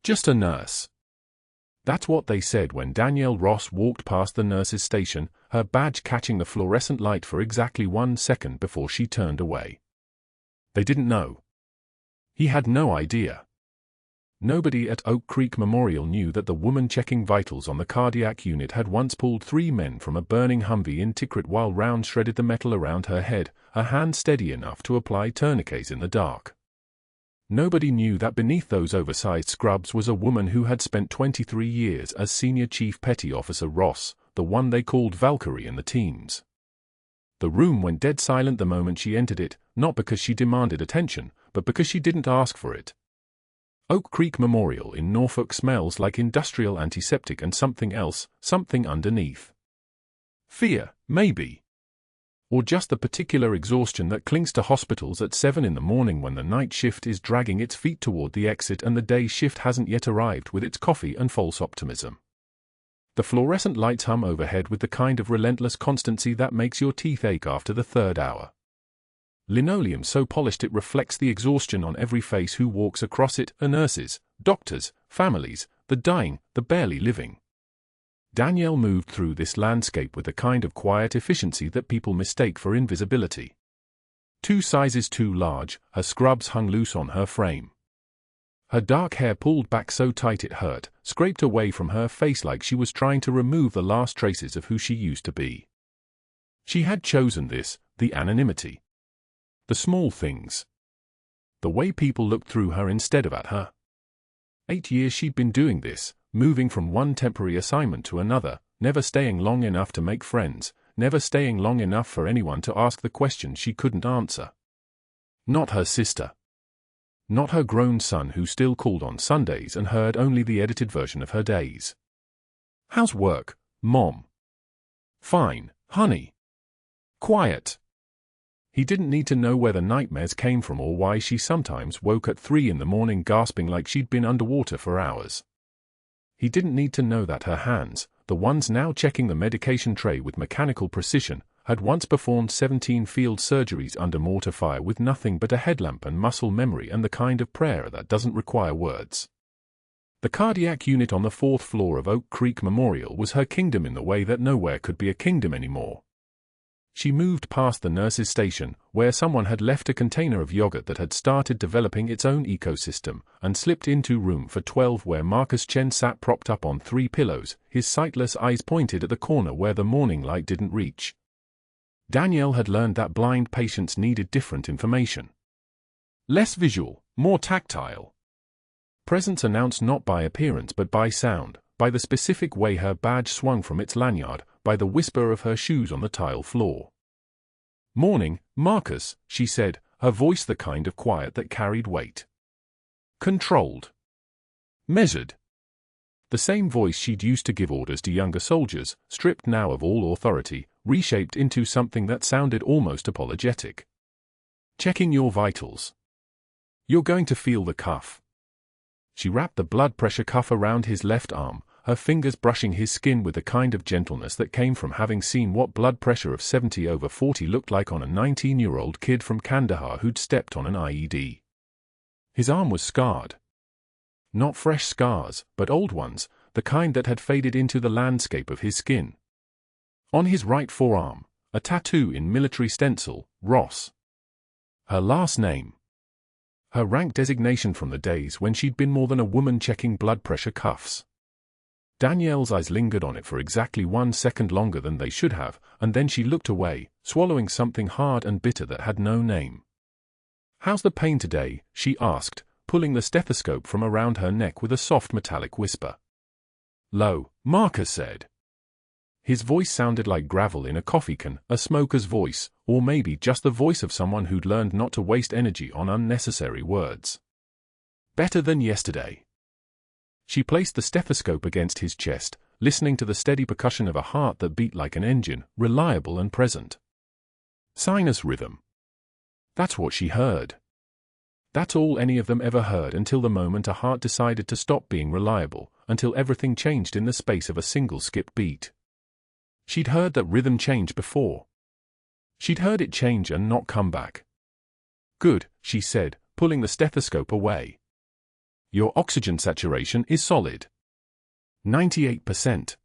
Just a nurse. That's what they said when Danielle Ross walked past the nurse's station, her badge catching the fluorescent light for exactly 1 second before she turned away. They didn't know. He had no idea. Nobody at Oak Creek Memorial knew that the woman checking vitals on the cardiac unit had once pulled 3 men from a burning Humvee in Tikrit while rounds shredded the metal around her head, her hand steady enough to apply tourniquets in the dark. Nobody knew that beneath those oversized scrubs was a woman who had spent 23 years as Senior Chief Petty Officer Ross, the one they called Valkyrie in the teams. The room went dead silent the moment she entered it, not because she demanded attention, but because she didn't ask for it. Oak Creek Memorial in Norfolk smells like industrial antiseptic and something else, something underneath. Fear, maybe. Or just the particular exhaustion that clings to hospitals at 7 in the morning when the night shift is dragging its feet toward the exit and the day shift hasn't yet arrived with its coffee and false optimism. The fluorescent lights hum overhead with the kind of relentless constancy that makes your teeth ache after the 3rd hour. Linoleum so polished it reflects the exhaustion on every face who walks across it, nurses, doctors, families, the dying, the barely living. Danielle moved through this landscape with the kind of quiet efficiency that people mistake for invisibility. 2 sizes too large, her scrubs hung loose on her frame. Her dark hair pulled back so tight it hurt, scraped away from her face like she was trying to remove the last traces of who she used to be. She had chosen this, the anonymity. The small things. The way people looked through her instead of at her. 8 years she'd been doing this, moving from one temporary assignment to another, never staying long enough to make friends, never staying long enough for anyone to ask the questions she couldn't answer. Not her sister. Not her grown son who still called on Sundays and heard only the edited version of her days. How's work, Mom? Fine, honey. Quiet. He didn't need to know where the nightmares came from or why she sometimes woke at 3 in the morning gasping like she'd been underwater for hours. He didn't need to know that her hands, the ones now checking the medication tray with mechanical precision, had once performed 17 field surgeries under mortar fire with nothing but a headlamp and muscle memory and the kind of prayer that doesn't require words. The cardiac unit on the 4th floor of Oak Creek Memorial was her kingdom in the way that nowhere could be a kingdom anymore. She moved past the nurse's station, where someone had left a container of yogurt that had started developing its own ecosystem, and slipped into room for 12 where Marcus Chen sat propped up on 3 pillows, his sightless eyes pointed at the corner where the morning light didn't reach. Danielle had learned that blind patients needed different information. Less visual, more tactile. Presence announced not by appearance but by sound, by the specific way her badge swung from its lanyard, by the whisper of her shoes on the tile floor. "Morning, Marcus," she said, her voice the kind of quiet that carried weight. Controlled. Measured. The same voice she'd used to give orders to younger soldiers, stripped now of all authority, reshaped into something that sounded almost apologetic. "Checking your vitals. You're going to feel the cuff." She wrapped the blood pressure cuff around his left arm, her fingers brushing his skin with the kind of gentleness that came from having seen what blood pressure of 70/40 looked like on a 19-year-old kid from Kandahar who'd stepped on an IED. His arm was scarred. Not fresh scars, but old ones, the kind that had faded into the landscape of his skin. On his right forearm, a tattoo in military stencil, Ross. Her last name. Her rank designation from the days when she'd been more than a woman checking blood pressure cuffs. Danielle's eyes lingered on it for exactly 1 second longer than they should have, and then she looked away, swallowing something hard and bitter that had no name. "How's the pain today?" she asked, pulling the stethoscope from around her neck with a soft metallic whisper. "Low," Marcus said. His voice sounded like gravel in a coffee can, a smoker's voice, or maybe just the voice of someone who'd learned not to waste energy on unnecessary words. "Better than yesterday." She placed the stethoscope against his chest, listening to the steady percussion of a heart that beat like an engine, reliable and present. Sinus rhythm. That's what she heard. That's all any of them ever heard until the moment a heart decided to stop being reliable, until everything changed in the space of a single skip beat. She'd heard that rhythm change before. She'd heard it change and not come back. "Good," she said, pulling the stethoscope away. Your oxygen saturation is solid. 98%.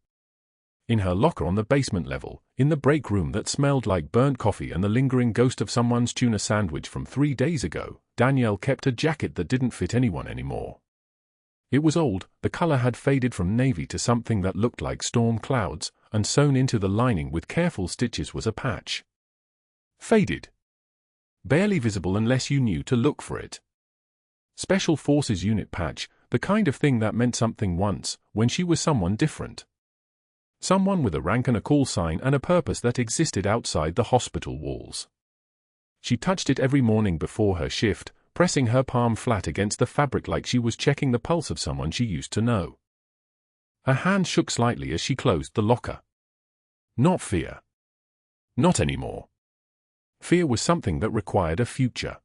In her locker on the basement level, in the break room that smelled like burnt coffee and the lingering ghost of someone's tuna sandwich from 3 days ago, Danielle kept a jacket that didn't fit anyone anymore. It was old, the color had faded from navy to something that looked like storm clouds, and sewn into the lining with careful stitches was a patch. Faded. Barely visible unless you knew to look for it. Special Forces unit patch, the kind of thing that meant something once, when she was someone different. Someone with a rank and a call sign and a purpose that existed outside the hospital walls. She touched it every morning before her shift, pressing her palm flat against the fabric like she was checking the pulse of someone she used to know. Her hand shook slightly as she closed the locker. Not fear. Not anymore. Fear was something that required a future.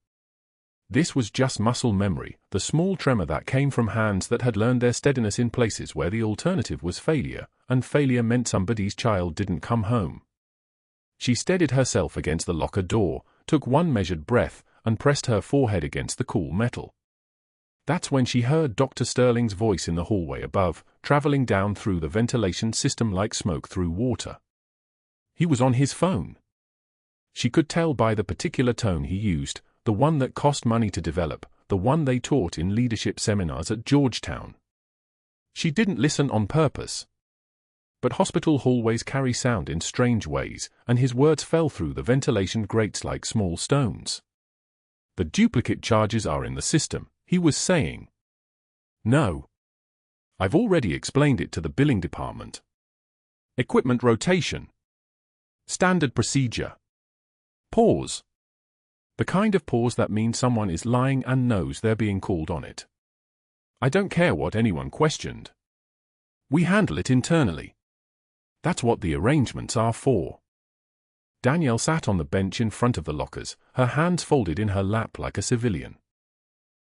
This was just muscle memory, the small tremor that came from hands that had learned their steadiness in places where the alternative was failure, and failure meant somebody's child didn't come home. She steadied herself against the locker door, took one measured breath, and pressed her forehead against the cool metal. That's when she heard Dr. Sterling's voice in the hallway above, traveling down through the ventilation system like smoke through water. He was on his phone. She could tell by the particular tone he used, the one that cost money to develop, the one they taught in leadership seminars at Georgetown. She didn't listen on purpose. But hospital hallways carry sound in strange ways, and his words fell through the ventilation grates like small stones. The duplicate charges are in the system, he was saying. No. I've already explained it to the billing department. Equipment rotation. Standard procedure. Pause. The kind of pause that means someone is lying and knows they're being called on it. I don't care what anyone questioned. We handle it internally. That's what the arrangements are for. Danielle sat on the bench in front of the lockers, her hands folded in her lap like a civilian.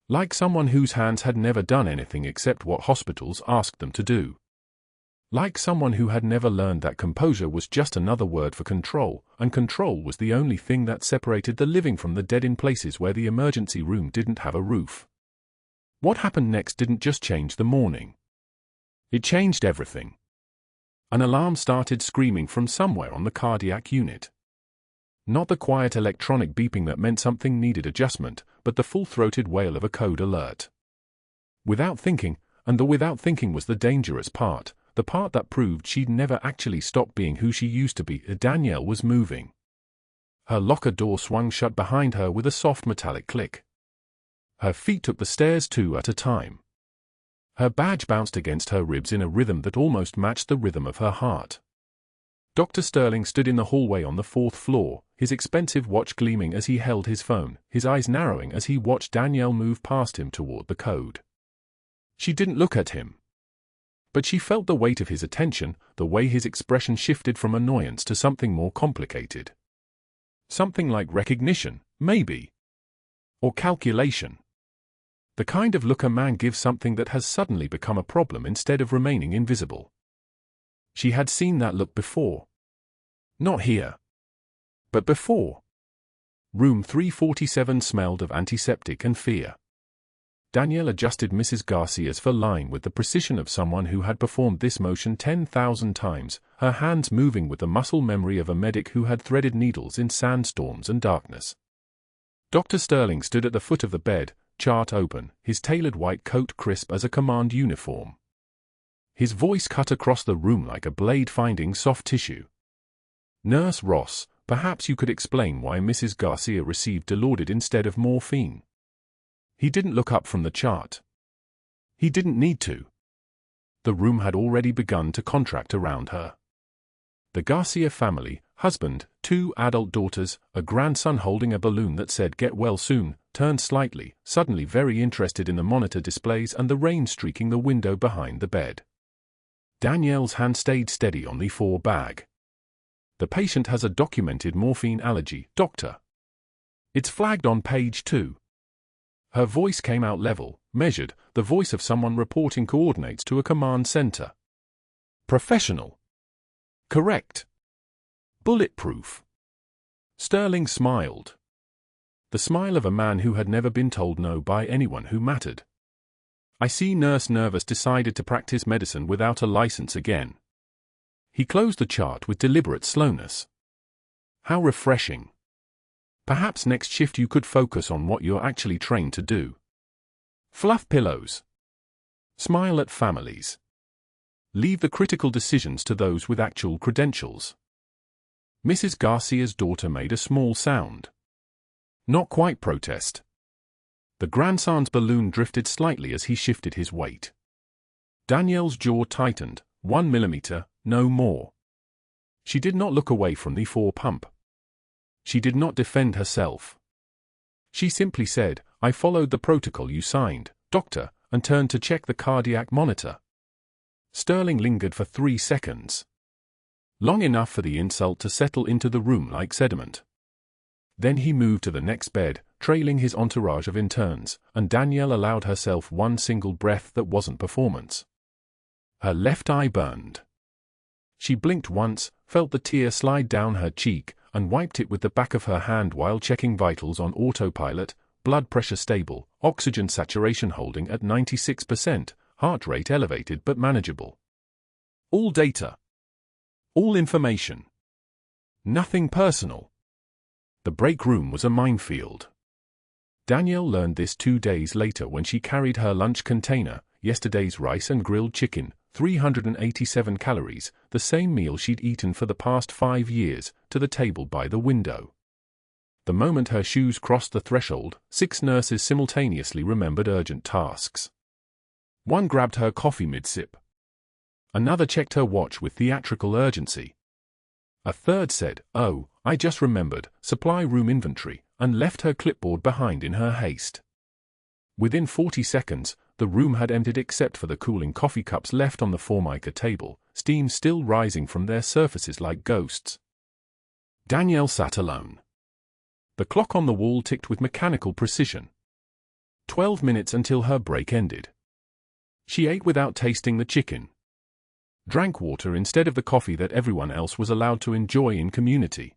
Like someone whose hands had never done anything except what hospitals asked them to do. Like someone who had never learned that composure was just another word for control, and control was the only thing that separated the living from the dead in places where the emergency room didn't have a roof. What happened next didn't just change the morning. It changed everything. An alarm started screaming from somewhere on the cardiac unit. Not the quiet electronic beeping that meant something needed adjustment, but the full-throated wail of a code alert. Without thinking, and the without thinking was the dangerous part, the part that proved she'd never actually stopped being who she used to be, Danielle was moving. Her locker door swung shut behind her with a soft metallic click. Her feet took the stairs 2 at a time. Her badge bounced against her ribs in a rhythm that almost matched the rhythm of her heart. Dr. Sterling stood in the hallway on the 4th floor, his expensive watch gleaming as he held his phone, his eyes narrowing as he watched Danielle move past him toward the code. She didn't look at him. But she felt the weight of his attention, the way his expression shifted from annoyance to something more complicated. Something like recognition, maybe. Or calculation. The kind of look a man gives something that has suddenly become a problem instead of remaining invisible. She had seen that look before. Not here. But before. Room 347 smelled of antiseptic and fear. Danielle adjusted Mrs. Garcia's fur line with the precision of someone who had performed this motion 10,000 times, her hands moving with the muscle memory of a medic who had threaded needles in sandstorms and darkness. Dr. Sterling stood at the foot of the bed, chart open, his tailored white coat crisp as a command uniform. His voice cut across the room like a blade finding soft tissue. Nurse Ross, perhaps you could explain why Mrs. Garcia received Dilaudid instead of morphine. He didn't look up from the chart. He didn't need to. The room had already begun to contract around her. The Garcia family, husband, 2 adult daughters, a grandson holding a balloon that said "Get well soon," turned slightly, suddenly very interested in the monitor displays and the rain streaking the window behind the bed. Danielle's hand stayed steady on the 4 bag. The patient has a documented morphine allergy, doctor. It's flagged on page 2. Her voice came out level, measured, the voice of someone reporting coordinates to a command center. Professional. Correct. Bulletproof. Sterling smiled. The smile of a man who had never been told no by anyone who mattered. I see Nurse Nervous decided to practice medicine without a license again. He closed the chart with deliberate slowness. How refreshing. Perhaps next shift you could focus on what you're actually trained to do. Fluff pillows. Smile at families. Leave the critical decisions to those with actual credentials. Mrs. Garcia's daughter made a small sound. Not quite protest. The grandson's balloon drifted slightly as he shifted his weight. Danielle's jaw tightened, 1 millimeter, no more. She did not look away from the pump. She did not defend herself. She simply said, I followed the protocol you signed, doctor, and turned to check the cardiac monitor. Sterling lingered for 3 seconds. Long enough for the insult to settle into the room like sediment. Then he moved to the next bed, trailing his entourage of interns, and Danielle allowed herself one single breath that wasn't performance. Her left eye burned. She blinked once, felt the tear slide down her cheek, and wiped it with the back of her hand while checking vitals on autopilot, blood pressure stable, oxygen saturation holding at 96%, heart rate elevated but manageable. All data. All information. Nothing personal. The break room was a minefield. Danielle learned this 2 days later when she carried her lunch container, yesterday's rice and grilled chicken, 387 calories, the same meal she'd eaten for the past 5 years, to the table by the window. The moment her shoes crossed the threshold, 6 nurses simultaneously remembered urgent tasks. One grabbed her coffee mid-sip. Another checked her watch with theatrical urgency. A third said, "Oh, I just remembered, supply room inventory," and left her clipboard behind in her haste. Within 40 seconds, the room had emptied except for the cooling coffee cups left on the formica table, steam still rising from their surfaces like ghosts. Danielle sat alone. The clock on the wall ticked with mechanical precision. 12 minutes until her break ended. She ate without tasting the chicken. Drank water instead of the coffee that everyone else was allowed to enjoy in community.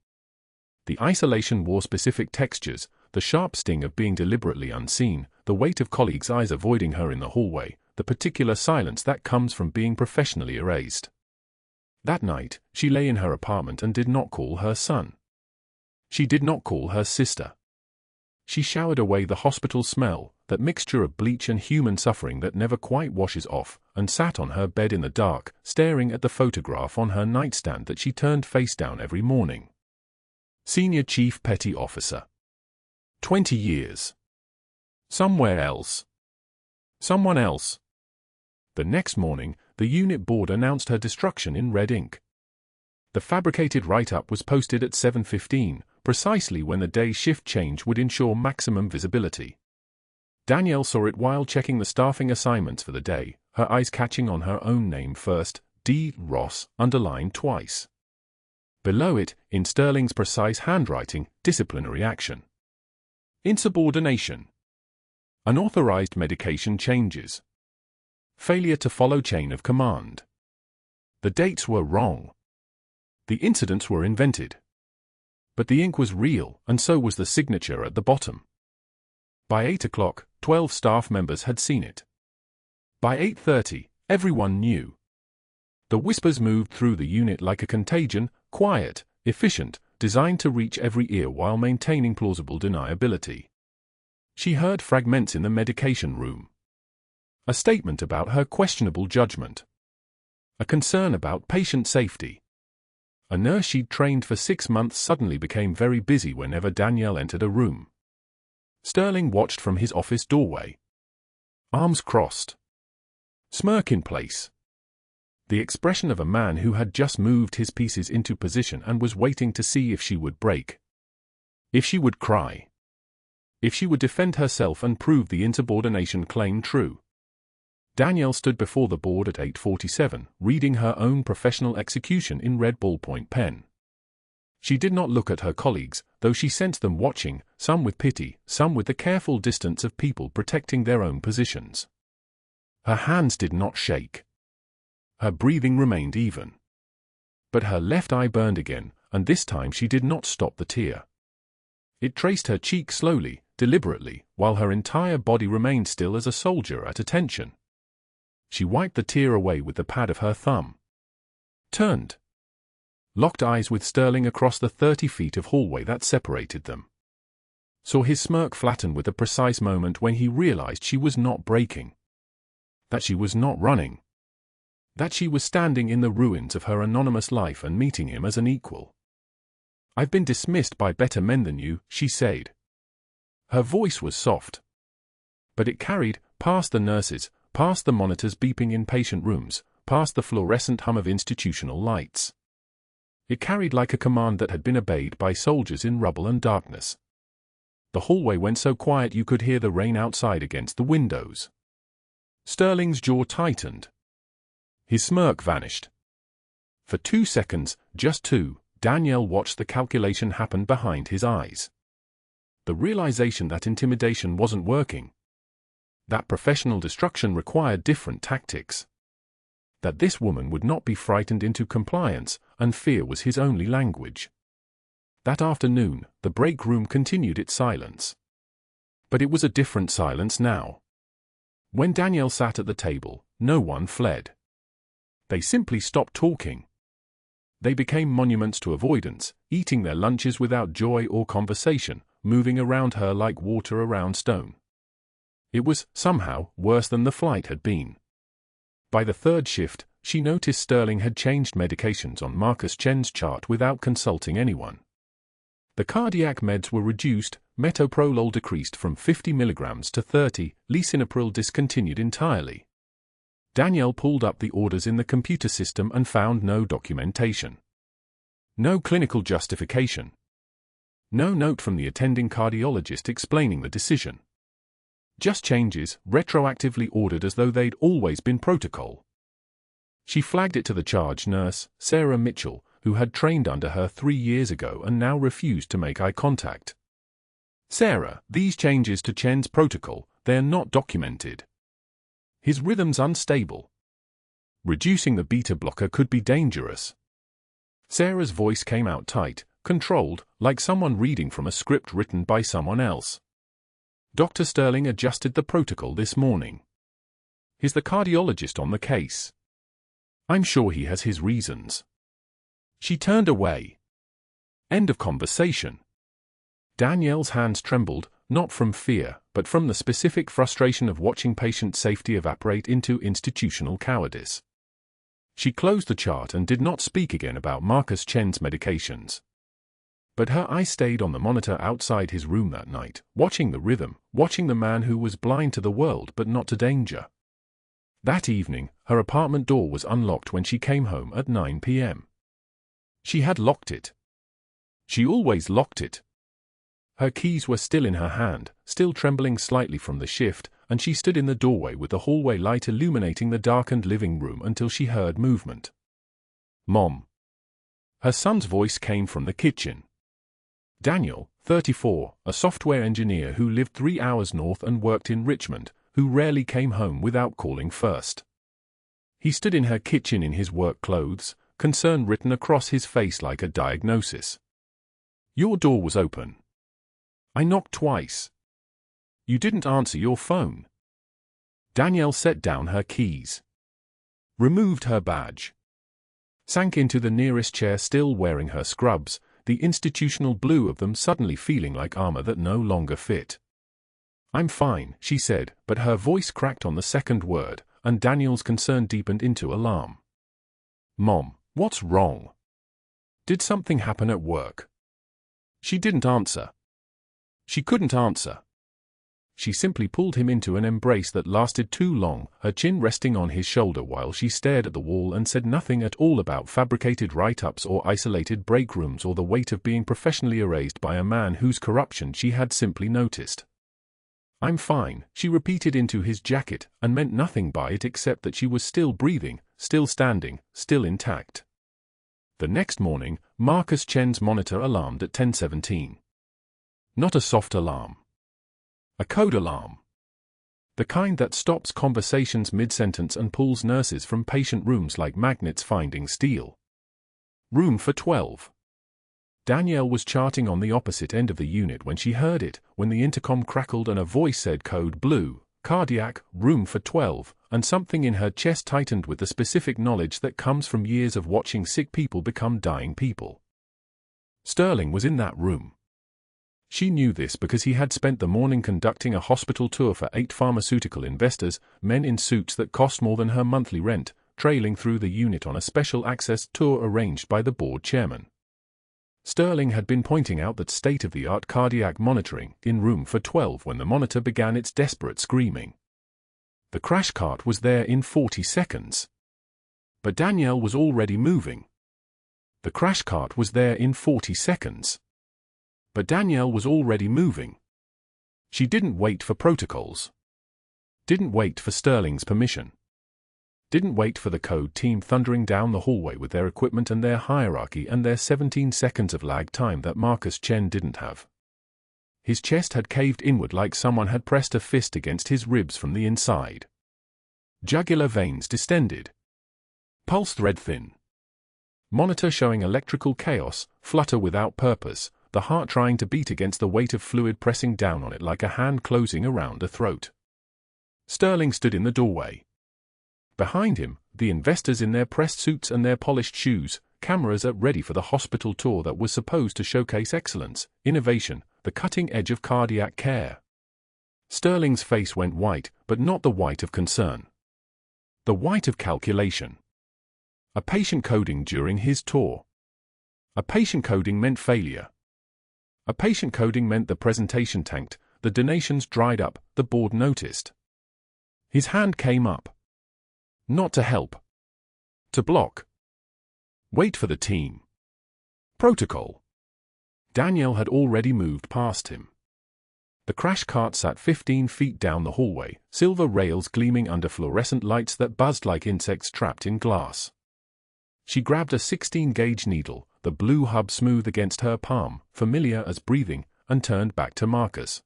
The isolation wore specific textures, the sharp sting of being deliberately unseen, the weight of colleagues' eyes avoiding her in the hallway, the particular silence that comes from being professionally erased. That night, she lay in her apartment and did not call her son. She did not call her sister. She showered away the hospital smell, that mixture of bleach and human suffering that never quite washes off, and sat on her bed in the dark, staring at the photograph on her nightstand that she turned face down every morning. Senior Chief Petty Officer. 20 years. Somewhere else. Someone else. The next morning, the unit board announced her destruction in red ink. The fabricated write-up was posted at 7:15, precisely when the day shift change would ensure maximum visibility. Danielle saw it while checking the staffing assignments for the day, her eyes catching on her own name first, D. Ross, underlined twice. Below it, in Sterling's precise handwriting, disciplinary action. Insubordination. Unauthorized medication changes. Failure to follow chain of command. The dates were wrong. The incidents were invented. But the ink was real, and so was the signature at the bottom. By 8 o'clock, 12 staff members had seen it. By 8:30, everyone knew. The whispers moved through the unit like a contagion, quiet, efficient, designed to reach every ear while maintaining plausible deniability. She heard fragments in the medication room. A statement about her questionable judgment. A concern about patient safety. A nurse she'd trained for 6 months suddenly became very busy whenever Danielle entered a room. Sterling watched from his office doorway. Arms crossed. Smirk in place. The expression of a man who had just moved his pieces into position and was waiting to see if she would break. If she would cry. If she would defend herself and prove the insubordination claim true. Danielle stood before the board at 8:47, reading her own professional execution in red ballpoint pen. She did not look at her colleagues, though she sensed them watching, some with pity, some with the careful distance of people protecting their own positions. Her hands did not shake. Her breathing remained even. But her left eye burned again, and this time she did not stop the tear. It traced her cheek slowly, deliberately, while her entire body remained still as a soldier at attention. She wiped the tear away with the pad of her thumb. Turned. Locked eyes with Sterling across the 30 feet of hallway that separated them. Saw his smirk flatten with a precise moment when he realized she was not breaking. That she was not running. That she was standing in the ruins of her anonymous life and meeting him as an equal. "I've been dismissed by better men than you," she said. Her voice was soft. But it carried, past the nurses, past the monitors beeping in patient rooms, past the fluorescent hum of institutional lights. It carried like a command that had been obeyed by soldiers in rubble and darkness. The hallway went so quiet you could hear the rain outside against the windows. Sterling's jaw tightened. His smirk vanished. For 2 seconds, just 2, Danielle watched the calculation happen behind his eyes. The realization that intimidation wasn't working. That professional destruction required different tactics. That this woman would not be frightened into compliance, and fear was his only language. That afternoon, the break room continued its silence. But it was a different silence now. When Danielle sat at the table, no one fled. They simply stopped talking. They became monuments to avoidance, eating their lunches without joy or conversation, moving around her like water around stone. It was, somehow, worse than the flight had been. By the third shift, she noticed Sterling had changed medications on Marcus Chen's chart without consulting anyone. The cardiac meds were reduced, metoprolol decreased from 50 milligrams to 30, lisinopril discontinued entirely. Danielle pulled up the orders in the computer system and found no documentation. No clinical justification. No note from the attending cardiologist explaining the decision. Just changes, retroactively ordered as though they'd always been protocol. She flagged it to the charge nurse, Sarah Mitchell, who had trained under her 3 years ago and now refused to make eye contact. "Sarah, these changes to Chen's protocol, they're not documented. His rhythm's unstable. Reducing the beta blocker could be dangerous." Sarah's voice came out tight, controlled, like someone reading from a script written by someone else. "Dr. Sterling adjusted the protocol this morning. Is the cardiologist on the case? I'm sure he has his reasons." She turned away. End of conversation. Danielle's hands trembled, not from fear, but from the specific frustration of watching patient safety evaporate into institutional cowardice. She closed the chart and did not speak again about Marcus Chen's medications. But her eye stayed on the monitor outside his room that night, watching the rhythm, watching the man who was blind to the world but not to danger. That evening, her apartment door was unlocked when she came home at 9 p.m. She had locked it. She always locked it. Her keys were still in her hand, still trembling slightly from the shift, and she stood in the doorway with the hallway light illuminating the darkened living room until she heard movement. "Mom." Her son's voice came from the kitchen. Daniel, 34, a software engineer who lived 3 hours north and worked in Richmond, who rarely came home without calling first. He stood in her kitchen in his work clothes, concern written across his face like a diagnosis. "Your door was open. I knocked twice. You didn't answer your phone." Danielle set down her keys. Removed her badge. Sank into the nearest chair still wearing her scrubs, the institutional blue of them suddenly feeling like armor that no longer fit. "I'm fine," she said, but her voice cracked on the second word, and Danielle's concern deepened into alarm. "Mom, what's wrong? Did something happen at work?" She didn't answer. She couldn't answer. She simply pulled him into an embrace that lasted too long, her chin resting on his shoulder while she stared at the wall and said nothing at all about fabricated write-ups or isolated break rooms or the weight of being professionally erased by a man whose corruption she had simply noticed. "I'm fine," she repeated into his jacket, and meant nothing by it except that she was still breathing, still standing, still intact. The next morning, Marcus Chen's monitor alarmed at 10:17. Not a soft alarm. A code alarm. The kind that stops conversations mid-sentence and pulls nurses from patient rooms like magnets finding steel. "Room for 12. Danielle was charting on the opposite end of the unit when she heard it, when the intercom crackled and a voice said code blue, cardiac, room for 12, and something in her chest tightened with the specific knowledge that comes from years of watching sick people become dying people. Sterling was in that room. She knew this because he had spent the morning conducting a hospital tour for 8 pharmaceutical investors, men in suits that cost more than her monthly rent, trailing through the unit on a special access tour arranged by the board chairman. Sterling had been pointing out that state-of-the-art cardiac monitoring in room for 12 when the monitor began its desperate screaming. The crash cart was there in 40 seconds. But Danielle was already moving. The crash cart was there in 40 seconds. But Danielle was already moving. She didn't wait for protocols. Didn't wait for Sterling's permission. Didn't wait for the code team thundering down the hallway with their equipment and their hierarchy and their 17 seconds of lag time that Marcus Chen didn't have. His chest had caved inward like someone had pressed a fist against his ribs from the inside. Jugular veins distended. Pulse thread thin. Monitor showing electrical chaos, flutter without purpose, the heart trying to beat against the weight of fluid pressing down on it like a hand closing around a throat. Sterling stood in the doorway. Behind him, the investors in their pressed suits and their polished shoes, cameras at ready for the hospital tour that was supposed to showcase excellence, innovation, the cutting edge of cardiac care. Sterling's face went white, but not the white of concern. The white of calculation. A patient coding during his tour. A patient coding meant failure. A patient coding meant the presentation tanked, the donations dried up, the board noticed. His hand came up. Not to help. To block. Wait for the team. Protocol. Danielle had already moved past him. The crash cart sat 15 feet down the hallway, silver rails gleaming under fluorescent lights that buzzed like insects trapped in glass. She grabbed a 16-gauge needle, the blue hub smooth against her palm, familiar as breathing, and turned back to Marcus.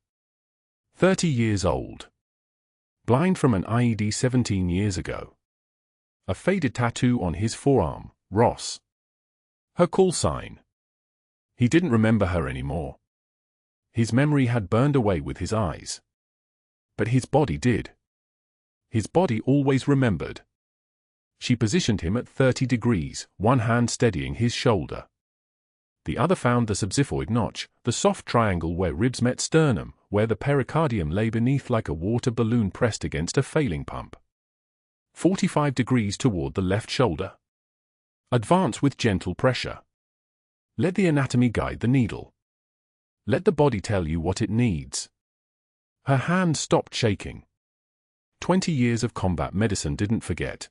30 years old. Blind from an IED 17 years ago. A faded tattoo on his forearm, Ross. Her call sign. He didn't remember her anymore. His memory had burned away with his eyes. But his body did. His body always remembered. She positioned him at 30 degrees, one hand steadying his shoulder. The other found the subxiphoid notch, the soft triangle where ribs met sternum, where the pericardium lay beneath like a water balloon pressed against a failing pump. 45 degrees toward the left shoulder. Advance with gentle pressure. Let the anatomy guide the needle. Let the body tell you what it needs. Her hand stopped shaking. 20 years of combat medicine didn't forget.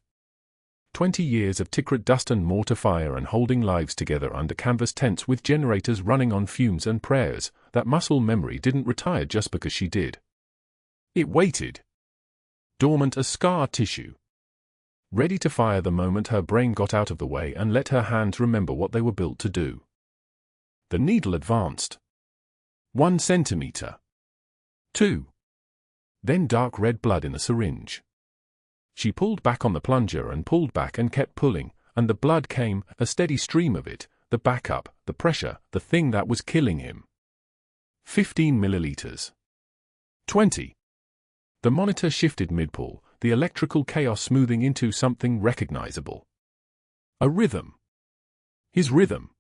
20 years of Tikrit dust and mortar fire and holding lives together under canvas tents with generators running on fumes and prayers, that muscle memory didn't retire just because she did. It waited. Dormant as scar tissue. Ready to fire the moment her brain got out of the way and let her hands remember what they were built to do. The needle advanced. 1 centimeter. 2. Then dark red blood in the syringe. She pulled back on the plunger and pulled back and kept pulling, and the blood came, a steady stream of it, the backup, the pressure, the thing that was killing him. 15 milliliters. 20. The monitor shifted mid-pull, the electrical chaos smoothing into something recognizable. A rhythm. His rhythm.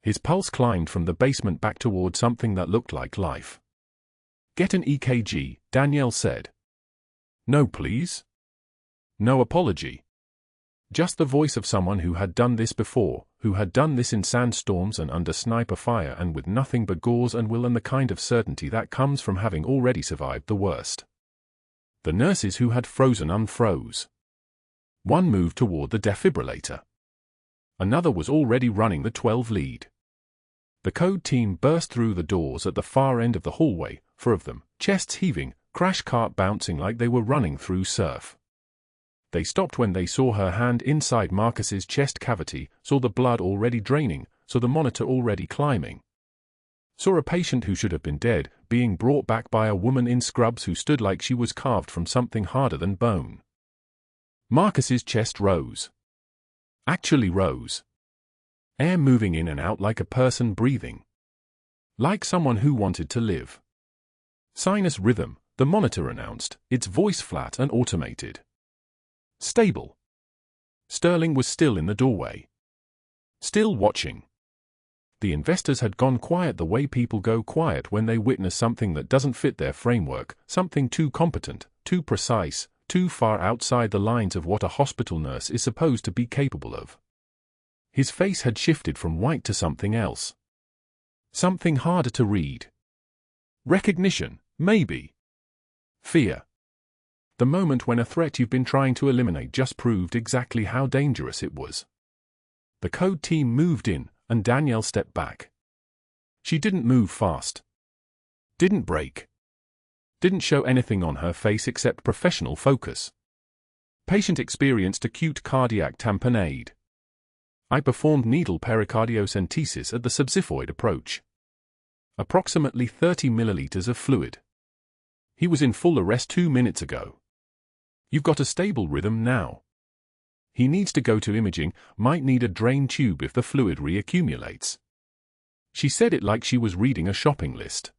His pulse climbed from the basement back toward something that looked like life. Get an EKG, Danielle said. No, please. No apology. Just the voice of someone who had done this before, who had done this in sandstorms and under sniper fire and with nothing but gauze and will and the kind of certainty that comes from having already survived the worst. The nurses who had frozen unfroze. One moved toward the defibrillator. Another was already running the 12 lead. The code team burst through the doors at the far end of the hallway, 4 of them, chests heaving, crash cart bouncing like they were running through surf. They stopped when they saw her hand inside Marcus's chest cavity, saw the blood already draining, saw the monitor already climbing. Saw a patient who should have been dead, being brought back by a woman in scrubs who stood like she was carved from something harder than bone. Marcus's chest rose. Actually rose. Air moving in and out like a person breathing. Like someone who wanted to live. Sinus rhythm, the monitor announced, its voice flat and automated. Stable. Sterling was still in the doorway. Still watching. The investors had gone quiet the way people go quiet when they witness something that doesn't fit their framework, something too competent, too precise, too far outside the lines of what a hospital nurse is supposed to be capable of. His face had shifted from white to something else. Something harder to read. Recognition, maybe. Fear. The moment when a threat you've been trying to eliminate just proved exactly how dangerous it was. The code team moved in, and Danielle stepped back. She didn't move fast. Didn't break. Didn't show anything on her face except professional focus. Patient experienced acute cardiac tamponade. I performed needle pericardiocentesis at the subxiphoid approach. Approximately 30 milliliters of fluid. He was in full arrest 2 minutes ago. You've got a stable rhythm now. He needs to go to imaging, might need a drain tube if the fluid reaccumulates. She said it like she was reading a shopping list.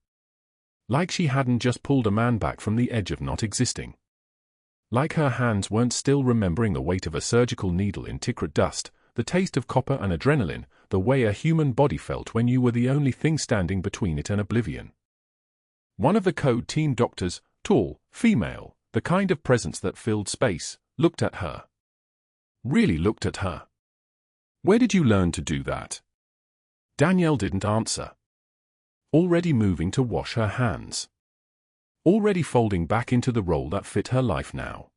Like she hadn't just pulled a man back from the edge of not existing. Like her hands weren't still remembering the weight of a surgical needle in Tikrit dust, the taste of copper and adrenaline, the way a human body felt when you were the only thing standing between it and oblivion. One of the code team doctors, tall, female, the kind of presence that filled space, looked at her. Really looked at her. Where did you learn to do that? Danielle didn't answer. Already moving to wash her hands. Already folding back into the role that fit her life now.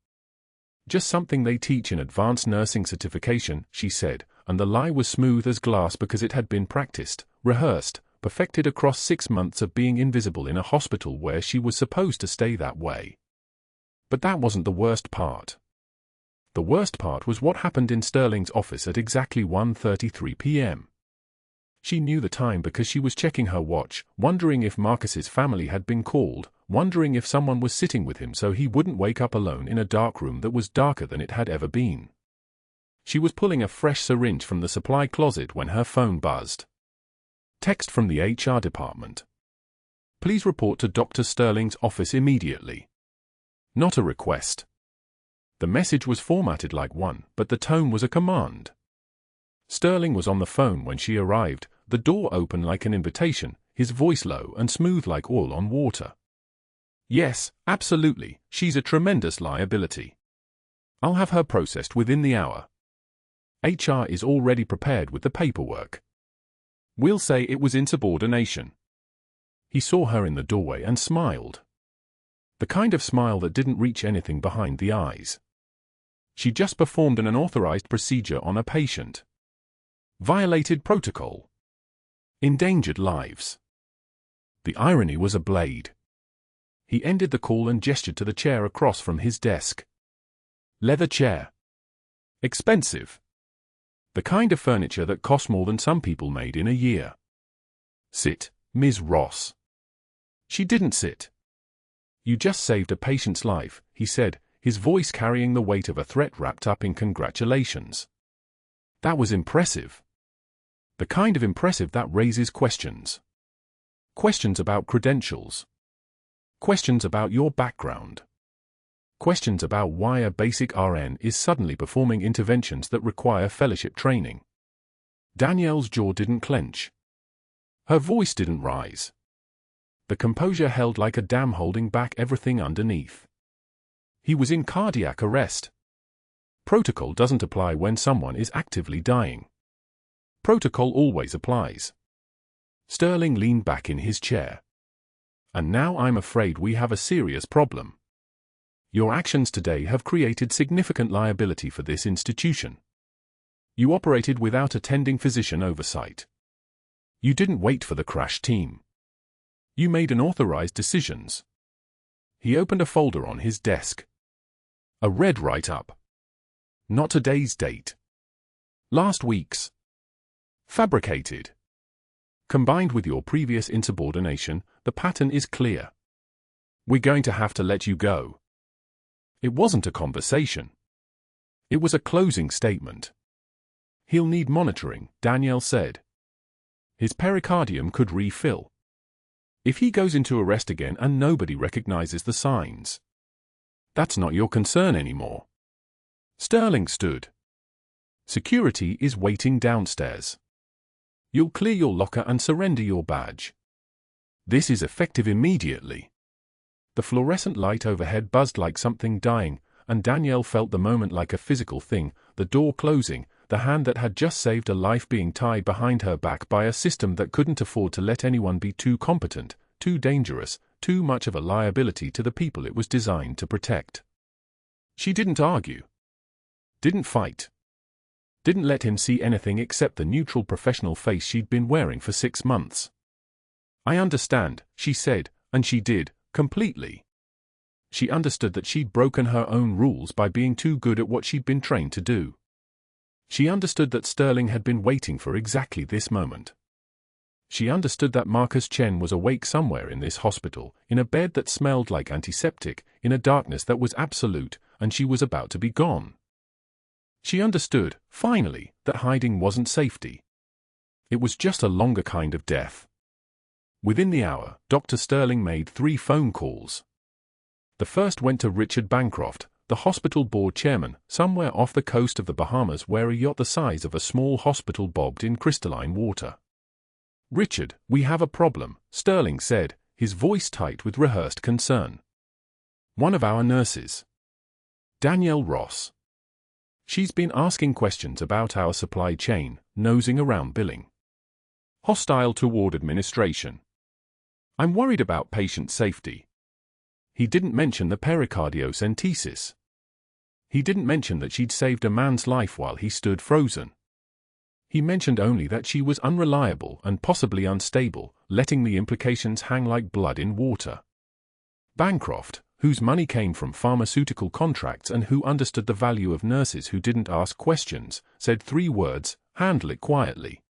Just something they teach in advanced nursing certification, she said, and the lie was smooth as glass because it had been practiced, rehearsed, perfected across 6 months of being invisible in a hospital where she was supposed to stay that way. But that wasn't the worst part. The worst part was what happened in Sterling's office at exactly 1:33 p.m. She knew the time because she was checking her watch, wondering if Marcus's family had been called, wondering if someone was sitting with him so he wouldn't wake up alone in a dark room that was darker than it had ever been. She was pulling a fresh syringe from the supply closet when her phone buzzed. Text from the HR department. Please report to Dr. Sterling's office immediately. Not a request. The message was formatted like one, but the tone was a command. Sterling was on the phone when she arrived, the door open like an invitation, his voice low and smooth like oil on water. Yes, absolutely, she's a tremendous liability. I'll have her processed within the hour. HR is already prepared with the paperwork. We'll say it was insubordination. He saw her in the doorway and smiled. The kind of smile that didn't reach anything behind the eyes. She just performed an unauthorized procedure on a patient. Violated protocol. Endangered lives. The irony was a blade. He ended the call and gestured to the chair across from his desk. Leather chair. Expensive. The kind of furniture that cost more than some people made in a year. Sit, Ms. Ross. She didn't sit. You just saved a patient's life, he said, his voice carrying the weight of a threat wrapped up in congratulations. That was impressive. The kind of impressive that raises questions. Questions about credentials. Questions about your background. Questions about why a basic RN is suddenly performing interventions that require fellowship training. Danielle's jaw didn't clench. Her voice didn't rise. The composure held like a dam holding back everything underneath. He was in cardiac arrest. Protocol doesn't apply when someone is actively dying. Protocol always applies. Sterling leaned back in his chair. And now I'm afraid we have a serious problem. Your actions today have created significant liability for this institution. You operated without attending physician oversight. You didn't wait for the crash team. You made unauthorized decisions. He opened a folder on his desk. A red write-up. Not today's date. Last week's. Fabricated. Combined with your previous insubordination, the pattern is clear. We're going to have to let you go. It wasn't a conversation. It was a closing statement. He'll need monitoring, Danielle said. His pericardium could refill. If he goes into arrest again and nobody recognizes the signs, that's not your concern anymore. Sterling stood. Security is waiting downstairs. You'll clear your locker and surrender your badge. This is effective immediately. The fluorescent light overhead buzzed like something dying, and Danielle felt the moment like a physical thing, the door closing, the hand that had just saved a life being tied behind her back by a system that couldn't afford to let anyone be too competent, too dangerous, too much of a liability to the people it was designed to protect. She didn't argue. Didn't fight. Didn't let him see anything except the neutral professional face she'd been wearing for 6 months. I understand, she said, and she did, completely. She understood that she'd broken her own rules by being too good at what she'd been trained to do. She understood that Sterling had been waiting for exactly this moment. She understood that Marcus Chen was awake somewhere in this hospital, in a bed that smelled like antiseptic, in a darkness that was absolute, and she was about to be gone. She understood, finally, that hiding wasn't safety. It was just a longer kind of death. Within the hour, Dr. Sterling made 3 phone calls. The first went to Richard Bancroft, the hospital board chairman, somewhere off the coast of the Bahamas where a yacht the size of a small hospital bobbed in crystalline water. "Richard, we have a problem," Sterling said, his voice tight with rehearsed concern. "One of our nurses, Danielle Ross. She's been asking questions about our supply chain, nosing around billing. Hostile toward administration. I'm worried about patient safety." He didn't mention the pericardiocentesis. He didn't mention that she'd saved a man's life while he stood frozen. He mentioned only that she was unreliable and possibly unstable, letting the implications hang like blood in water. Bancroft, whose money came from pharmaceutical contracts and who understood the value of nurses who didn't ask questions, said 3 words, "Handle it quietly."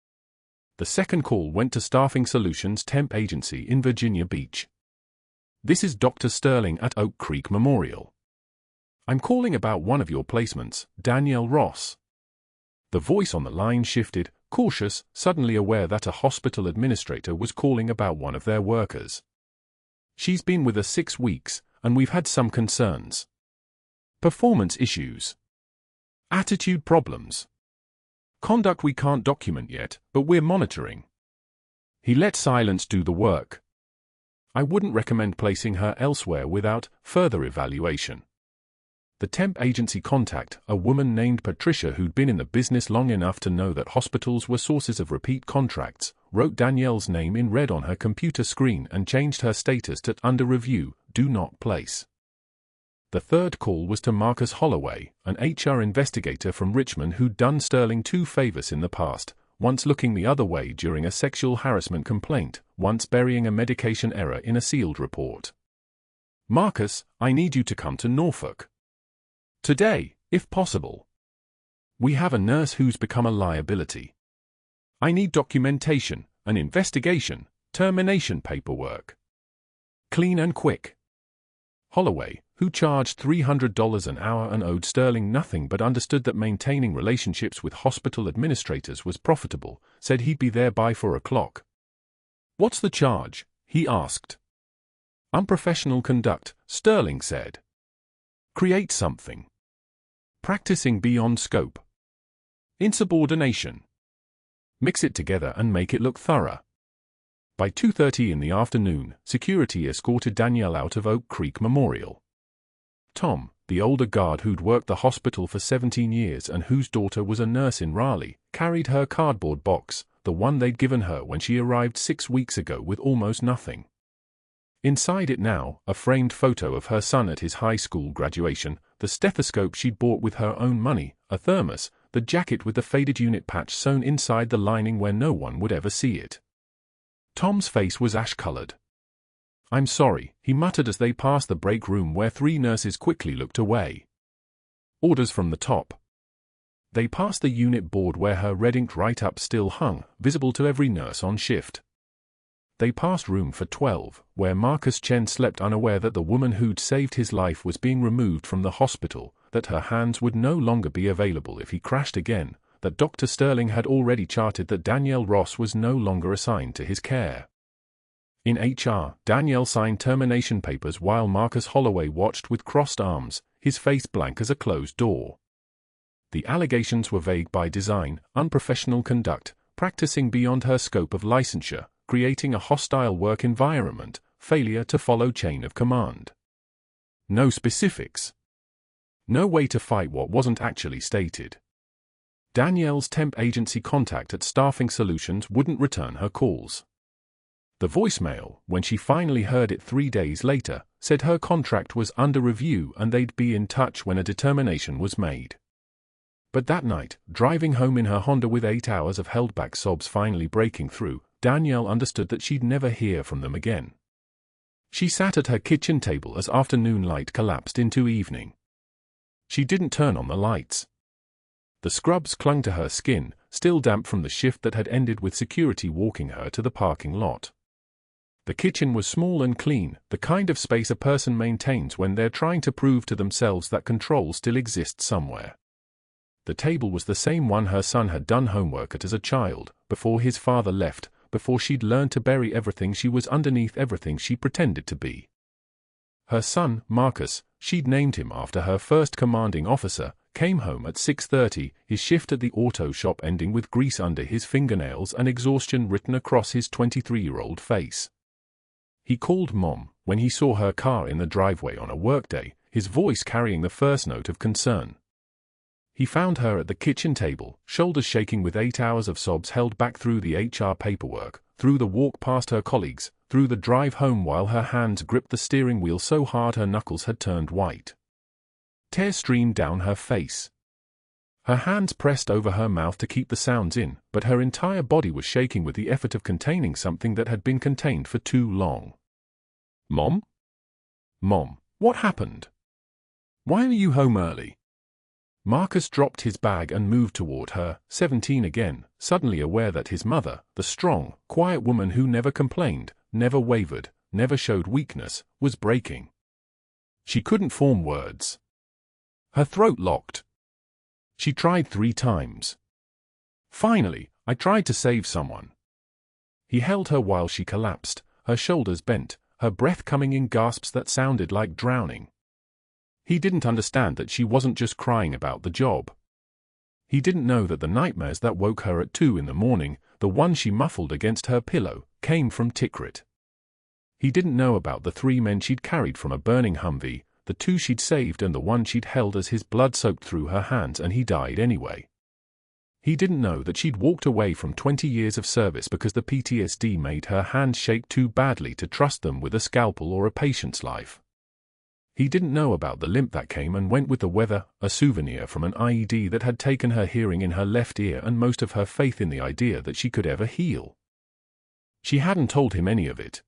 The second call went to Staffing Solutions temp agency in Virginia Beach. "This is Dr. Sterling at Oak Creek Memorial. I'm calling about one of your placements, Danielle Ross." The voice on the line shifted, cautious, suddenly aware that a hospital administrator was calling about one of their workers. "She's been with us 6 weeks, and we've had some concerns. Performance issues. Attitude problems. Conduct we can't document yet, but we're monitoring." He let silence do the work. "I wouldn't recommend placing her elsewhere without further evaluation." The temp agency contact, a woman named Patricia who'd been in the business long enough to know that hospitals were sources of repeat contracts, wrote Danielle's name in red on her computer screen and changed her status to under review, do not place. The third call was to Marcus Holloway, an HR investigator from Richmond who'd done Sterling 2 favors in the past, once looking the other way during a sexual harassment complaint, once burying a medication error in a sealed report. "Marcus, I need you to come to Norfolk today, if possible. We have a nurse who's become a liability. I need documentation, an investigation, termination paperwork. Clean and quick." Holloway, who charged $300 an hour and owed Sterling nothing but understood that maintaining relationships with hospital administrators was profitable, said he'd be there by 4 o'clock. "What's the charge?" he asked. "Unprofessional conduct," Sterling said. "Create something. Practicing beyond scope. Insubordination. Mix it together and make it look thorough." By 2:30 in the afternoon, security escorted Danielle out of Oak Creek Memorial. Tom, the older guard who'd worked the hospital for 17 years and whose daughter was a nurse in Raleigh, carried her cardboard box, the one they'd given her when she arrived 6 weeks ago with almost nothing. Inside it now, a framed photo of her son at his high school graduation, the stethoscope she'd bought with her own money, a thermos, the jacket with the faded unit patch sewn inside the lining where no one would ever see it. Tom's face was ash-colored. "I'm sorry," he muttered as they passed the break room where 3 nurses quickly looked away. "Orders from the top." They passed the unit board where her red-inked write-up still hung, visible to every nurse on shift. They passed room for 12, where Marcus Chen slept unaware that the woman who'd saved his life was being removed from the hospital, that her hands would no longer be available if he crashed again, that Dr. Sterling had already charted that Danielle Ross was no longer assigned to his care. In HR, Danielle signed termination papers while Marcus Holloway watched with crossed arms, his face blank as a closed door. The allegations were vague by design: unprofessional conduct, practicing beyond her scope of licensure, creating a hostile work environment, failure to follow chain of command. No specifics. No way to fight what wasn't actually stated. Danielle's temp agency contact at Staffing Solutions wouldn't return her calls. The voicemail, when she finally heard it 3 days later, said her contract was under review and they'd be in touch when a determination was made. But that night, driving home in her Honda with 8 hours of held-back sobs finally breaking through, Danielle understood that she'd never hear from them again. She sat at her kitchen table as afternoon light collapsed into evening. She didn't turn on the lights. The scrubs clung to her skin, still damp from the shift that had ended with security walking her to the parking lot. The kitchen was small and clean, the kind of space a person maintains when they're trying to prove to themselves that control still exists somewhere. The table was the same one her son had done homework at as a child, before his father left, before she'd learned to bury everything she was underneath everything she pretended to be. Her son, Marcus, she'd named him after her first commanding officer, came home at 6:30, his shift at the auto shop ending with grease under his fingernails and exhaustion written across his 23-year-old face. He called Mom when he saw her car in the driveway on a workday, his voice carrying the first note of concern. He found her at the kitchen table, shoulders shaking with 8 hours of sobs held back through the HR paperwork, through the walk past her colleagues, through the drive home while her hands gripped the steering wheel so hard her knuckles had turned white. Tears streamed down her face. Her hands pressed over her mouth to keep the sounds in, but her entire body was shaking with the effort of containing something that had been contained for too long. Mom? Mom, what happened? Why are you home early? Marcus dropped his bag and moved toward her, 17 again, suddenly aware that his mother, the strong, quiet woman who never complained, never wavered, never showed weakness, was breaking. She couldn't form words. Her throat locked. She tried 3 times. Finally, I tried to save someone. He held her while she collapsed, her shoulders bent, her breath coming in gasps that sounded like drowning. He didn't understand that she wasn't just crying about the job. He didn't know that the nightmares that woke her at 2 in the morning, the one she muffled against her pillow, came from Tikrit. He didn't know about the 3 men she'd carried from a burning Humvee, the 2 she'd saved and the one she'd held as his blood soaked through her hands and he died anyway. He didn't know that she'd walked away from 20 years of service because the PTSD made her hands shake too badly to trust them with a scalpel or a patient's life. He didn't know about the limp that came and went with the weather, a souvenir from an IED that had taken her hearing in her left ear and most of her faith in the idea that she could ever heal. She hadn't told him any of it.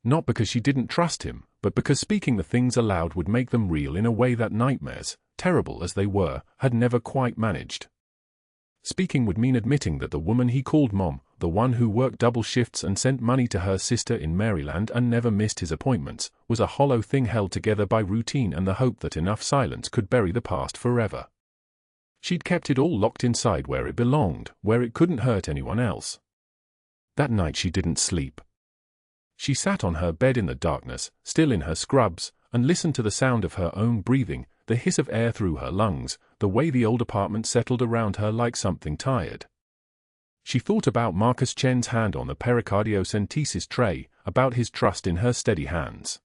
Not because she didn't trust him, but because speaking the things aloud would make them real in a way that nightmares, terrible as they were, had never quite managed. Speaking would mean admitting that the woman he called Mom, the one who worked double shifts and sent money to her sister in Maryland and never missed his appointments, was a hollow thing held together by routine and the hope that enough silence could bury the past forever. She'd kept it all locked inside where it belonged, where it couldn't hurt anyone else. That night she didn't sleep. She sat on her bed in the darkness, still in her scrubs, and listened to the sound of her own breathing, the hiss of air through her lungs, the way the old apartment settled around her like something tired. She thought about Marcus Chen's hand on the pericardiocentesis tray, about his trust in her steady hands.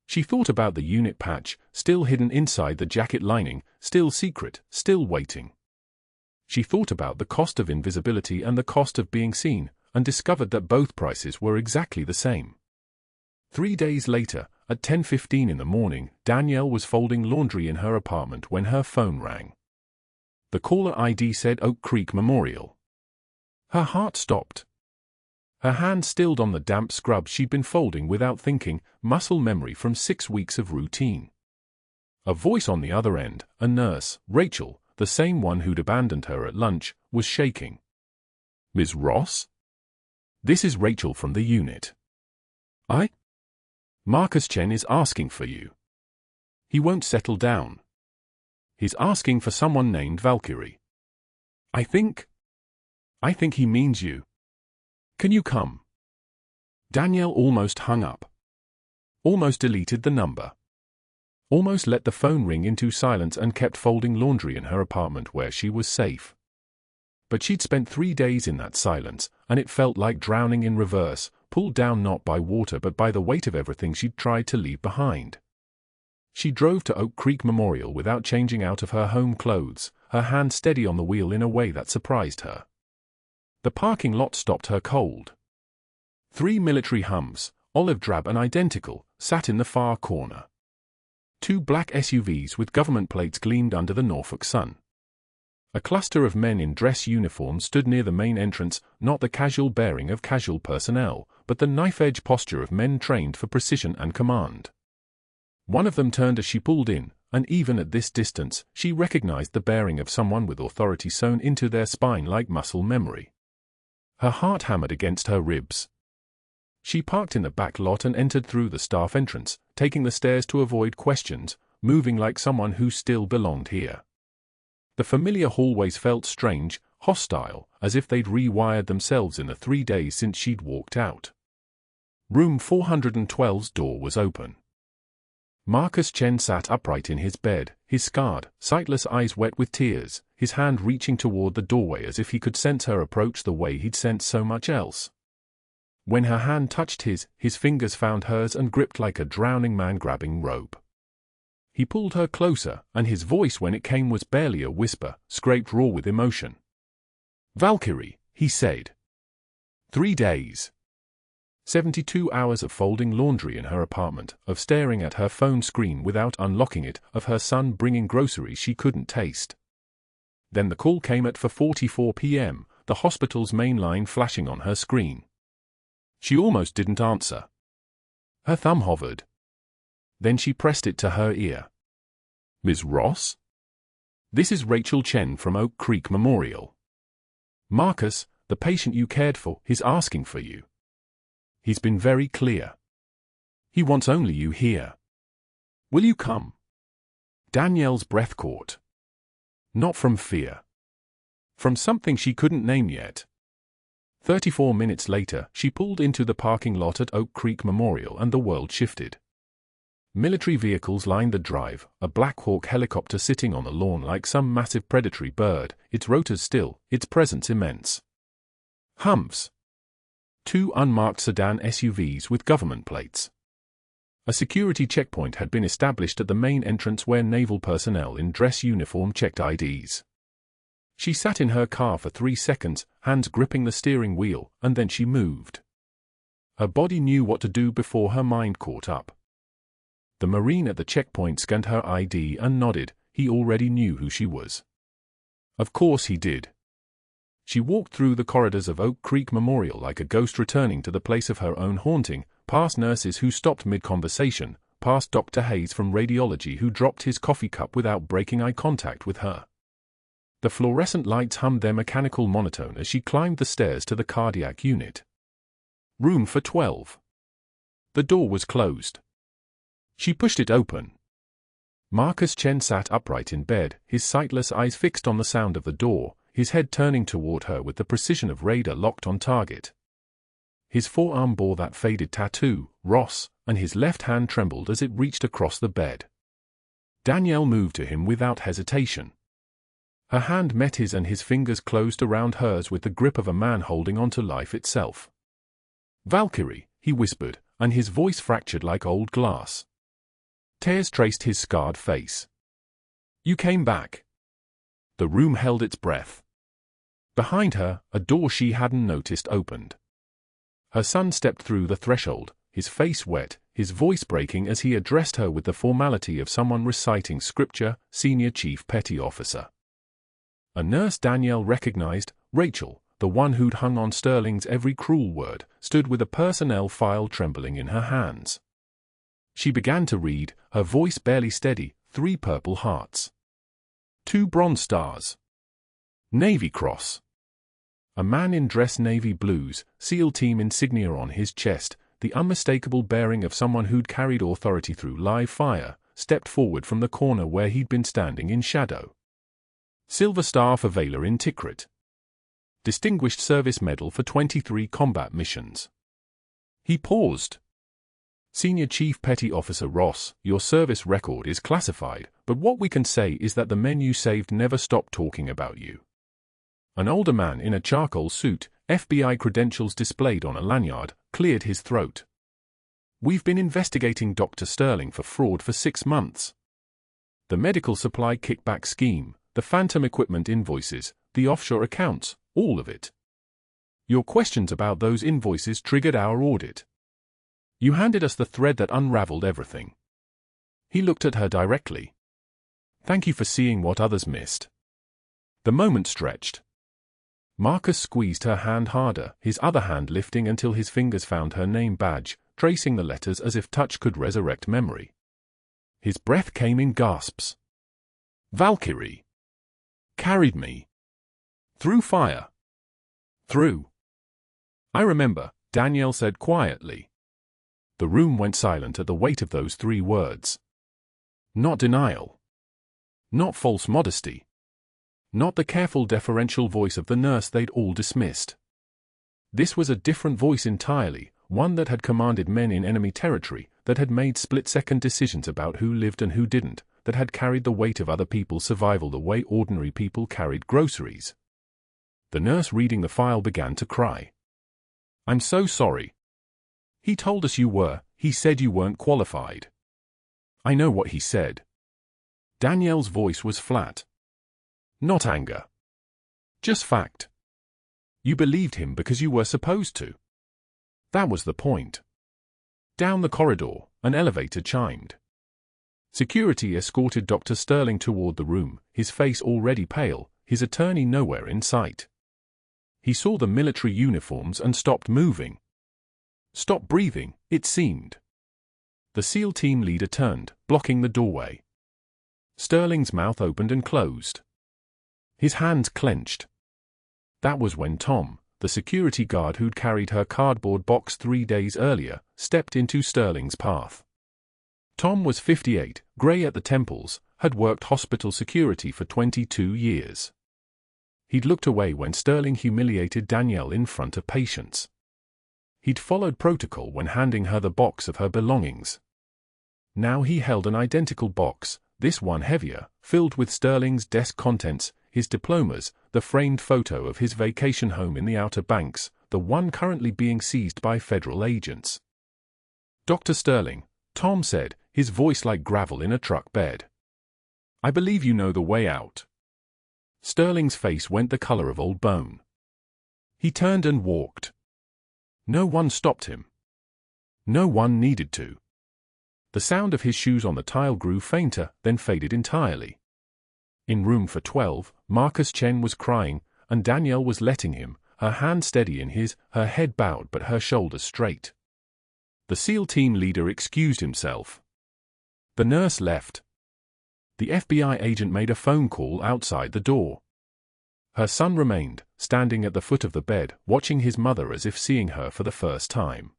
She thought about the unit patch, still hidden inside the jacket lining, still secret, still waiting. She thought about the cost of invisibility and the cost of being seen, and discovered that both prices were exactly the same. 3 days later, at 10:15 in the morning, Danielle was folding laundry in her apartment when her phone rang. The caller ID said Oak Creek Memorial. Her heart stopped. Her hand stilled on the damp scrub she'd been folding without thinking, muscle memory from 6 weeks of routine. A voice on the other end, a nurse, Rachel, the same one who'd abandoned her at lunch, was shaking. Ms. Ross? This is Rachel from the unit. Marcus Chen is asking for you. He won't settle down. He's asking for someone named Valkyrie. I think he means you. Can you come? Danielle almost hung up. Almost deleted the number. Almost let the phone ring into silence and kept folding laundry in her apartment where she was safe. But she'd spent 3 days in that silence, and it felt like drowning in reverse, pulled down not by water but by the weight of everything she'd tried to leave behind. She drove to Oak Creek Memorial without changing out of her home clothes, her hand steady on the wheel in a way that surprised her. The parking lot stopped her cold. 3 military Humvees, olive drab and identical, sat in the far corner. 2 black SUVs with government plates gleamed under the Norfolk sun. A cluster of men in dress uniforms stood near the main entrance, not the casual bearing of casual personnel, but the knife-edge posture of men trained for precision and command. One of them turned as she pulled in, and even at this distance, she recognized the bearing of someone with authority sewn into their spine like muscle memory. Her heart hammered against her ribs. She parked in the back lot and entered through the staff entrance, taking the stairs to avoid questions, moving like someone who still belonged here. The familiar hallways felt strange, hostile, as if they'd rewired themselves in the 3 days since she'd walked out. Room 412's door was open. Marcus Chen sat upright in his bed, his scarred, sightless eyes wet with tears, his hand reaching toward the doorway as if he could sense her approach the way he'd sensed so much else. When her hand touched his fingers found hers and gripped like a drowning man grabbing rope. He pulled her closer, and his voice when it came was barely a whisper, scraped raw with emotion. "Valkyrie," he said. 3 days. 72 hours of folding laundry in her apartment, of staring at her phone screen without unlocking it, of her son bringing groceries she couldn't taste. Then the call came at 4:44 p.m., the hospital's main line flashing on her screen. She almost didn't answer. Her thumb hovered. Then she pressed it to her ear. "Ms. Ross? This is Rachel Chen from Oak Creek Memorial. Marcus, the patient you cared for, is asking for you. He's been very clear. He wants only you here. Will you come?" Danielle's breath caught. Not from fear. From something she couldn't name yet. 34 minutes later, she pulled into the parking lot at Oak Creek Memorial and the world shifted. Military vehicles lined the drive, a Black Hawk helicopter sitting on the lawn like some massive predatory bird, its rotors still, its presence immense. Humvees. 2 unmarked sedan SUVs with government plates. A security checkpoint had been established at the main entrance where naval personnel in dress uniform checked IDs. She sat in her car for 3 seconds, hands gripping the steering wheel, and then she moved. Her body knew what to do before her mind caught up. The Marine at the checkpoint scanned her ID and nodded. He already knew who she was. Of course he did. She walked through the corridors of Oak Creek Memorial like a ghost returning to the place of her own haunting, past nurses who stopped mid-conversation, past Dr. Hayes from radiology who dropped his coffee cup without breaking eye contact with her. The fluorescent lights hummed their mechanical monotone as she climbed the stairs to the cardiac unit. Room for 12. The door was closed. She pushed it open. Marcus Chen sat upright in bed, his sightless eyes fixed on the sound of the door, his head turning toward her with the precision of radar locked on target. His forearm bore that faded tattoo, Ross, and his left hand trembled as it reached across the bed. Danielle moved to him without hesitation. Her hand met his and his fingers closed around hers with the grip of a man holding on to life itself. "Valkyrie," he whispered, and his voice fractured like old glass. Tears traced his scarred face. "You came back." The room held its breath. Behind her, a door she hadn't noticed opened. Her son stepped through the threshold, his face wet, his voice breaking as he addressed her with the formality of someone reciting scripture, Senior Chief Petty Officer. A nurse Danielle recognized, Rachel, the one who'd hung on Sterling's every cruel word, stood with a personnel file trembling in her hands. She began to read, her voice barely steady, 3 Purple Hearts. 2 Bronze Stars. Navy Cross. A man in dress navy blues, SEAL team insignia on his chest, the unmistakable bearing of someone who'd carried authority through live fire, stepped forward from the corner where he'd been standing in shadow. Silver Star for Valor in Tikrit. Distinguished Service Medal for 23 combat missions. He paused. Senior Chief Petty Officer Ross, your service record is classified, but what we can say is that the men you saved never stopped talking about you. An older man in a charcoal suit, FBI credentials displayed on a lanyard, cleared his throat. We've been investigating Dr. Sterling for fraud for 6 months. The medical supply kickback scheme, the phantom equipment invoices, the offshore accounts, all of it. Your questions about those invoices triggered our audit. You handed us the thread that unraveled everything. He looked at her directly. Thank you for seeing what others missed. The moment stretched. Marcus squeezed her hand harder, his other hand lifting until his fingers found her name badge, tracing the letters as if touch could resurrect memory. His breath came in gasps. Valkyrie. Carried me. Through fire. Through. I remember, Danielle said quietly. The room went silent at the weight of those 3 words. Not denial. Not false modesty. Not the careful deferential voice of the nurse they'd all dismissed. This was a different voice entirely, one that had commanded men in enemy territory, that had made split-second decisions about who lived and who didn't, that had carried the weight of other people's survival the way ordinary people carried groceries. The nurse reading the file began to cry. I'm so sorry. He told us you were, he said you weren't qualified. I know what he said. Danielle's voice was flat. Not anger. Just fact. You believed him because you were supposed to. That was the point. Down the corridor, an elevator chimed. Security escorted Dr. Sterling toward the room, his face already pale, his attorney nowhere in sight. He saw the military uniforms and stopped moving. Stopped breathing, it seemed. The SEAL team leader turned, blocking the doorway. Sterling's mouth opened and closed. His hands clenched. That was when Tom, the security guard who'd carried her cardboard box 3 days earlier, stepped into Sterling's path. Tom was 58, grey at the temples, had worked hospital security for 22 years. He'd looked away when Sterling humiliated Danielle in front of patients. He'd followed protocol when handing her the box of her belongings. Now he held an identical box, this one heavier, filled with Sterling's desk contents, his diplomas, the framed photo of his vacation home in the Outer Banks, the one currently being seized by federal agents. Dr. Sterling, Tom said, his voice like gravel in a truck bed. I believe you know the way out. Sterling's face went the color of old bone. He turned and walked. No one stopped him. No one needed to. The sound of his shoes on the tile grew fainter, then faded entirely. In room for 12, Marcus Chen was crying, and Danielle was letting him, her hand steady in his, her head bowed but her shoulders straight. The SEAL team leader excused himself. The nurse left. The FBI agent made a phone call outside the door. Her son remained, standing at the foot of the bed, watching his mother as if seeing her for the first time.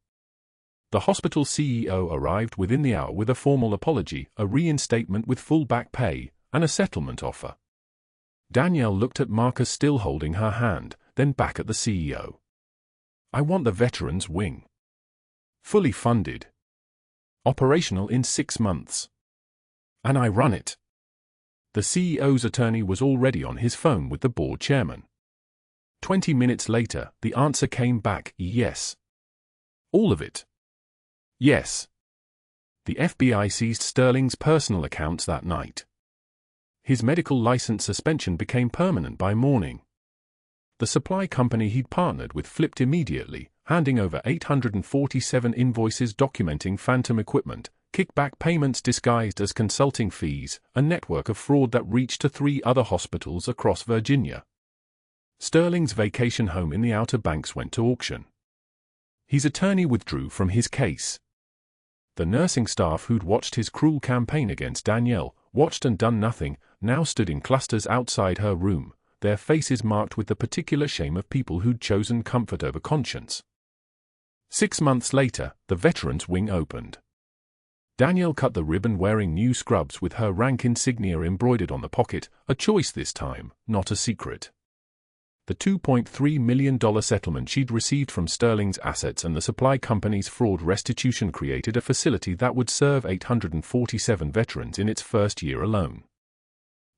The hospital CEO arrived within the hour with a formal apology, a reinstatement with full back pay, and a settlement offer. Danielle looked at Marcus still holding her hand, then back at the CEO. I want the veterans wing. Fully funded. Operational in 6 months. And I run it. The CEO's attorney was already on his phone with the board chairman. 20 minutes later, the answer came back, yes. All of it. Yes. The FBI seized Sterling's personal accounts that night. His medical license suspension became permanent by morning. The supply company he'd partnered with flipped immediately, handing over 847 invoices documenting phantom equipment, kickback payments disguised as consulting fees, a network of fraud that reached to 3 other hospitals across Virginia. Sterling's vacation home in the Outer Banks went to auction. His attorney withdrew from his case. The nursing staff who'd watched his cruel campaign against Danielle, watched and done nothing, now stood in clusters outside her room, their faces marked with the particular shame of people who'd chosen comfort over conscience. 6 months later, the veterans wing opened. Danielle cut the ribbon wearing new scrubs with her rank insignia embroidered on the pocket, a choice this time, not a secret. The $2.3 million settlement she'd received from Sterling's assets and the supply company's fraud restitution created a facility that would serve 847 veterans in its first year alone.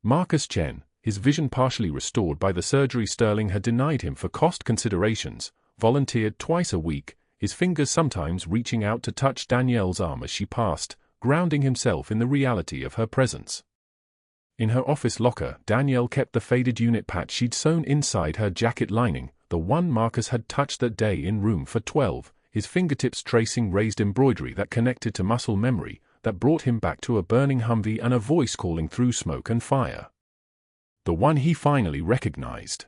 Marcus Chen, his vision partially restored by the surgery Sterling had denied him for cost considerations, volunteered twice a week, his fingers sometimes reaching out to touch Danielle's arm as she passed, grounding himself in the reality of her presence. In her office locker, Danielle kept the faded unit patch she'd sewn inside her jacket lining, the one Marcus had touched that day in room for 12, his fingertips tracing raised embroidery that connected to muscle memory, that brought him back to a burning Humvee and a voice calling through smoke and fire. The one he finally recognized.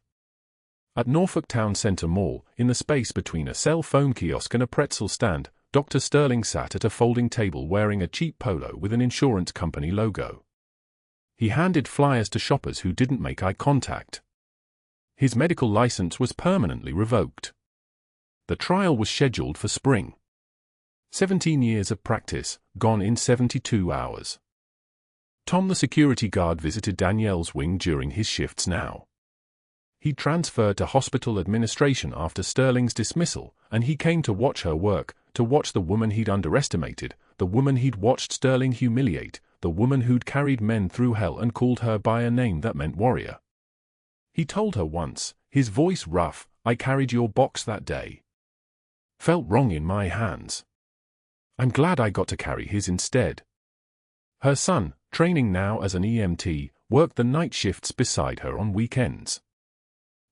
At Norfolk Town Center Mall, in the space between a cell phone kiosk and a pretzel stand, Dr. Sterling sat at a folding table wearing a cheap polo with an insurance company logo. He handed flyers to shoppers who didn't make eye contact. His medical license was permanently revoked. The trial was scheduled for spring. 17 years of practice, gone in 72 hours. Tom the security guard visited Danielle's wing during his shifts now. He transferred to hospital administration after Sterling's dismissal, and he came to watch her work, to watch the woman he'd underestimated, the woman he'd watched Sterling humiliate, the woman who'd carried men through hell and called her by a name that meant warrior. He told her once, his voice rough, "I carried your box that day. Felt wrong in my hands. I'm glad I got to carry his instead." Her son, training now as an EMT, worked the night shifts beside her on weekends.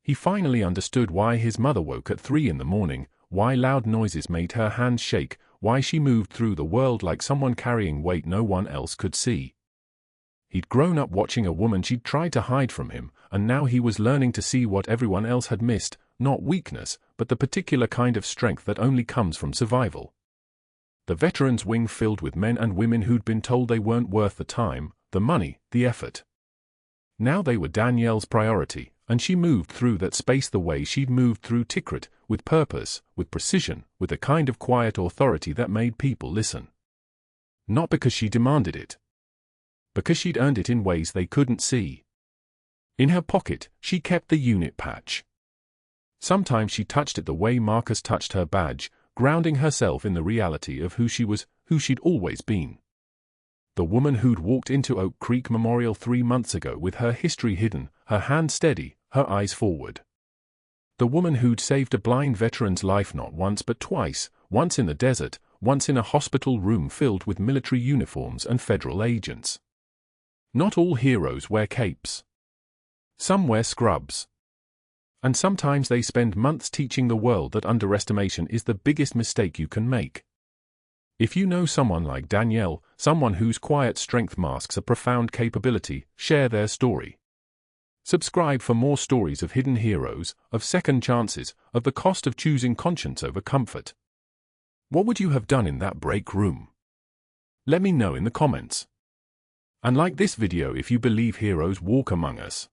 He finally understood why his mother woke at 3 in the morning, why loud noises made her hands shake, why she moved through the world like someone carrying weight no one else could see. He'd grown up watching a woman she'd tried to hide from him, and now he was learning to see what everyone else had missed, not weakness, but the particular kind of strength that only comes from survival. The veterans' wing filled with men and women who'd been told they weren't worth the time, the money, the effort. Now they were Danielle's priority, and she moved through that space the way she'd moved through Tikrit, with purpose, with precision, with a kind of quiet authority that made people listen. Not because she demanded it. Because she'd earned it in ways they couldn't see. In her pocket, she kept the unit patch. Sometimes she touched it the way Marcus touched her badge, grounding herself in the reality of who she was, who she'd always been. The woman who'd walked into Oak Creek Memorial 3 months ago with her history hidden, her hand steady, her eyes forward. The woman who'd saved a blind veteran's life not once but twice, once in the desert, once in a hospital room filled with military uniforms and federal agents. Not all heroes wear capes. Some wear scrubs. And sometimes they spend months teaching the world that underestimation is the biggest mistake you can make. If you know someone like Danielle, someone whose quiet strength masks a profound capability, share their story. Subscribe for more stories of hidden heroes, of second chances, of the cost of choosing conscience over comfort. What would you have done in that break room? Let me know in the comments. And like this video if you believe heroes walk among us.